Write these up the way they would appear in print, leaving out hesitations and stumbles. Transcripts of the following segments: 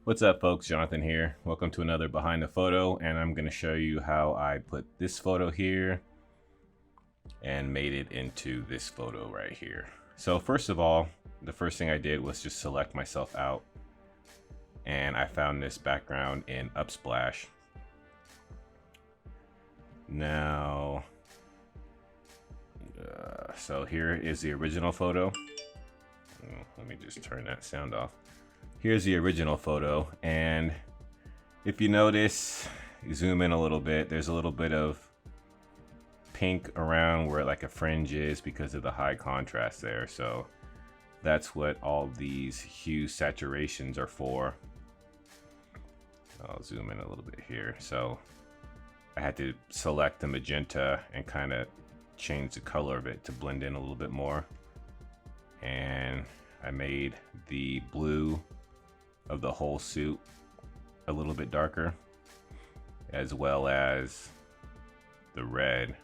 What's up folks, Jonathan here. Welcome to another Behind the Photo, and I'm going to show you how I put this photo here and made it into this photo right here. So first of all, the first thing I did was just select myself out, and I found this background in Upsplash. Now, so here is the original photo. Let me just turn that sound off. Here's the original photo, and if you notice, you zoom in a little bit, there's a little bit of pink around where like a fringe is because of the high contrast there. So that's what all these hue saturations are for. I'll zoom in a little bit here. So I had to select the magenta and kind of change the color of it to blend in a little bit more. And I made the blue of the whole suit a little bit darker, as well as the red.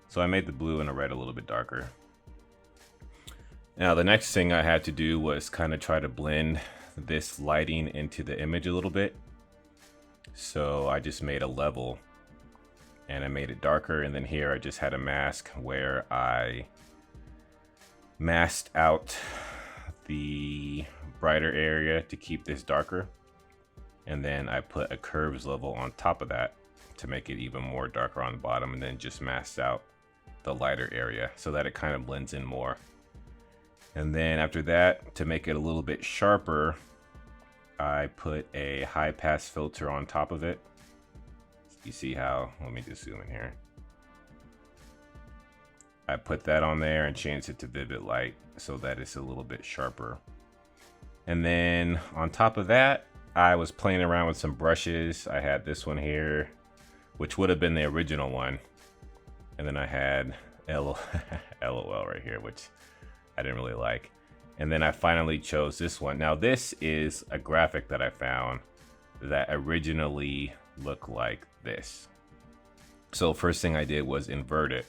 So I made the blue and the red a little bit darker. Now the next thing I had to do was kind of try to blend this lighting into the image a little bit. So I just made a level and I made it darker, and then here I just had a mask where I masked out the brighter area to keep this darker, and then I put a curves level on top of that to make it even more darker on the bottom, and then just masked out the lighter area so that it kind of blends in more. And then after that, to make it a little bit sharper, I put a high pass filter on top of it. You see how, let me just zoom in here. I put that on there and changed it to vivid light so that it's a little bit sharper. And then on top of that, I was playing around with some brushes. I had this one here, which would have been the original one. And then I had LOL right here, which I didn't really like. And then I finally chose this one. Now this is a graphic that I found that originally looked like this. So first thing I did was invert it.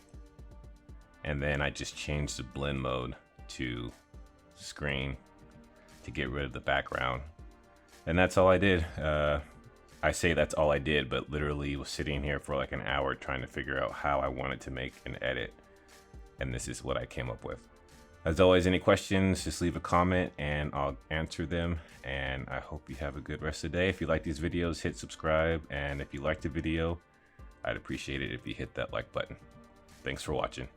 And then I just changed the blend mode to screen to get rid of the background. And that's all I did. I say that's all I did, but literally was sitting here for like an hour trying to figure out how I wanted to make an edit. And this is what I came up with. As always, any questions, just leave a comment and I'll answer them. And I hope you have a good rest of the day. If you like these videos, hit subscribe. And if you liked the video, I'd appreciate it if you hit that like button. Thanks for watching.